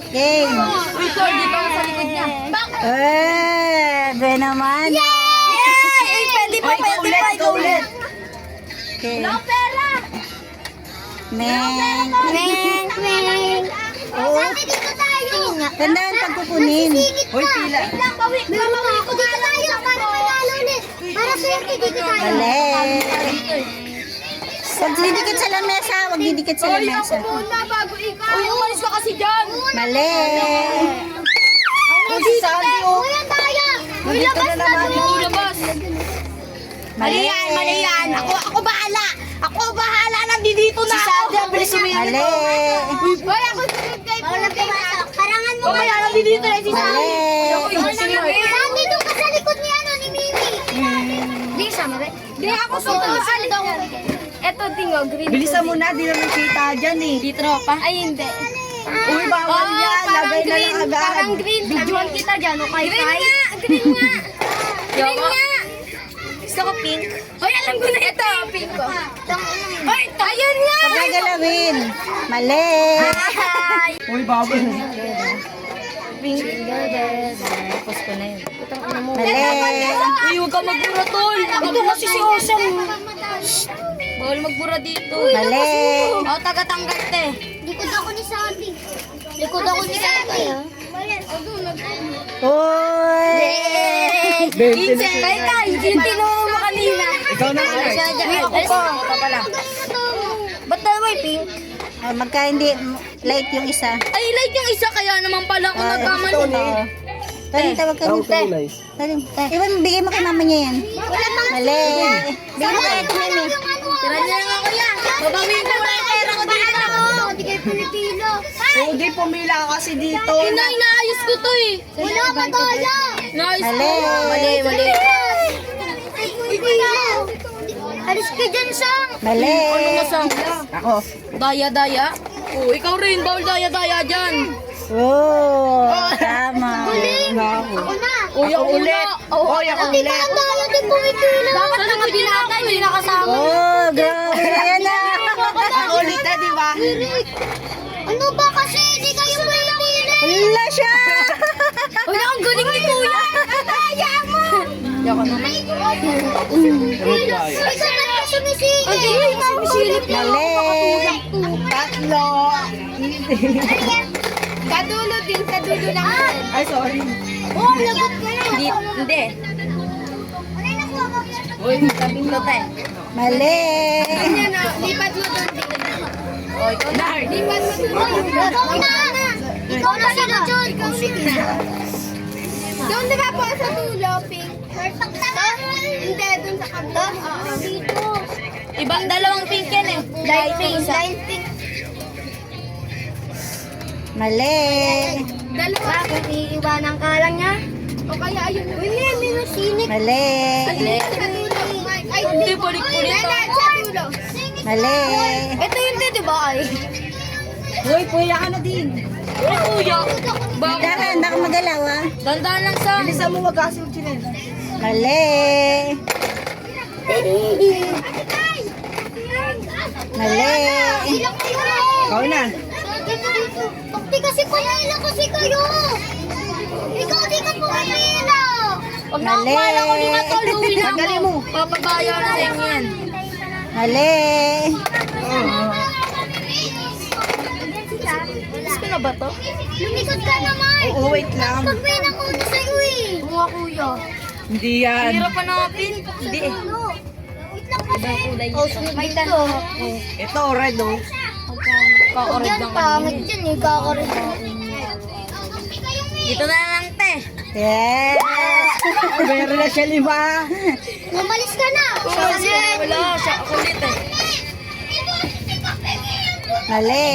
Game. Uy, Tor, dito ako sa likod niya. Be naman. Yay! Pwede pa, ikaw ulit. Okay. Wala pera. Meng. Oo. Dito tayo. Tandaan pagkukunin. Uy, pila. Bawi ko dito tayo. Para manalo ulit. Para swerte dito tayo. Mali. Huwag didikit sa lamesa. Huwag didikit sa lamesa. Muna bago ikaw. Uy, umalis ka kasi dyan. Mali. Uy, Sandy, oh. Uy, ang daya. Uy, labas na doon. Labas. Mali. Mali yan. Ako bahala. Ako bahala. Nandito na ako. Si Sandy, ang bilis umiyak. Mali. Uy, ako sunod kay Pumatak. Parangan mo. Kaya nandito na si Sandy. Sandy, doon ka sa likod ni ano, ni Mimi. Di siya, mabe. Di ako sunod. Eto, tingo, green. Bilisan mo na, di naman kita dyan eh. Di tropa? Ay, hindi. Uy, bawal yan. Lagay na lang agad. Parang green. Videoan kita dyan, okay? Green nga! Green nga! Green nga! Gusto ko pink. Hoy, alam ko na ito. Pink ko. Hoy, ayun nga! Huwag gagalawin. Mali. Uy, bawal. Pink. Tapos ko na yun. Mali. Uy, huwag ka magbura, tol. Ito kasi si Osam. Bawal magbura dito. Mali. O, taga-tanggal, te. Likod ako ni Sandy. Likod ako ni Sandy. Uy. Vincent, kay, yung tinuro mo kanina. Ikaw na nga. Uy, ako pa. Ba't dalawa pink? Oh, magka hindi light yung isa. Ay, light yung isa, kaya naman pala ako nagkamali. Taling tawag ka rin. Taling. Iwan, bigay mo kay mama niya yan. Mali. Bigay mo kay Mimi. Tira niya lang ako yan. Babawin ko na yung pera ko dito. Hindi kayo pinipilo. Hindi, pumila ka kasi dito. Inaayos ko to eh. Wala, madaya. Inaayos ko. Mali. Mali. Uy, kuya. Alis ka dyan, Sang. Mali. Ano nga, Sang? Ako. Daya-daya? Oh, ikaw rin. Bawal daya-daya dyan. Oh, tama. Ako na. Uy, ako ulit. Uy, ako ulit. Daya din pumipilo. Dapat naman ginata, hindi nakasama. Oh, grabe na yan ah. Ako ulit na, di ba? Ano ba kasi? Hindi kayo pumipilo. Wala siya. Wala, ang galing ni Kuya. Daya mo. Yako na. Isa na lang sumisilip. Ang galing na sumisilip niya. Mali. Tatlo. Kadulo din, kadulo lang. Ay, sorry. Oh, lagot ka na. Hindi. Uy, sabi ko tayo. Mali. Ayan na, lipat mo doon din. Oh, ikaw na. Lipat mo doon. Ikaw na. Ikaw na si John. Ikaw na. Doon na ba po sa dulo, pink? Hindi, doon sa kabila. Dito. Iba, dalawang pink yan eh. Light pink. Light pink. Mali. Dalawa. Bakit iiwanan ka lang niya? O kaya ayun. Uy, may masinik. Mali. Ay, hindi, balik-balik. Sa dulo. Mali. Ito yun din, di ba? Ay. Uy, kuya ka na din. Uy, kuya. Bakit? Dahan, baka magalaw ah. Dandaan lang sa... Bilisan mo magkasunod sila. Mali. Mali. Ikaw na. Bakti kasi pumila kasi kayo. Ikaw di ka pumila. Pag nakakala ko di na tuluwi na Tagalin ako. mo. Papabaya na sa inyo yan. Mali. Gusto ko na ba to? Lumikod ka naman. Oo, wait lang. Pag may nakuha sa'yo eh. Oo nga kuya. Hindi yan. Hirap pa nakapin. Hindi. Wait lang kasi. May tanong. Ito, red oh. Kakarid lang pangit yan eh. Kakarid lang. Dito na lang te. Yes. Meron na siya 5. Umalis ka na. Wala. Siya kulit eh. Mali.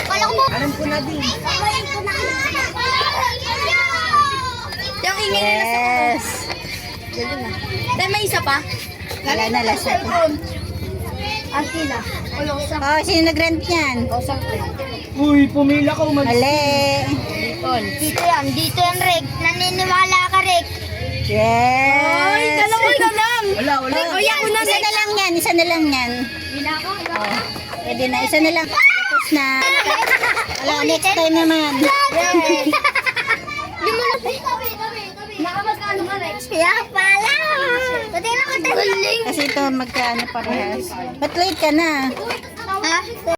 Kala ko mo. Alam ko na din. Yung ingin nila sa Yes. Tay, may isa pa? Wala na lasa. Arkila. Oh, sino nag-rent niyan? Uy, pumila ka umalis. Mali. Dito yan, Rick. Naniniwala ka, Rick. Yes. Ay, dalawa na lang. Wala, wala. Isa na lang yan. Isa na lang yan. Bila ko. Pwede na. Isa na lang. Tapos na. Wala. next time naman. Di mo na nakamagkano ka, Rex? Kaya pala. Pati na ka tayo. Kasi ito magkaano parehas. Ba't late ka na? Ha?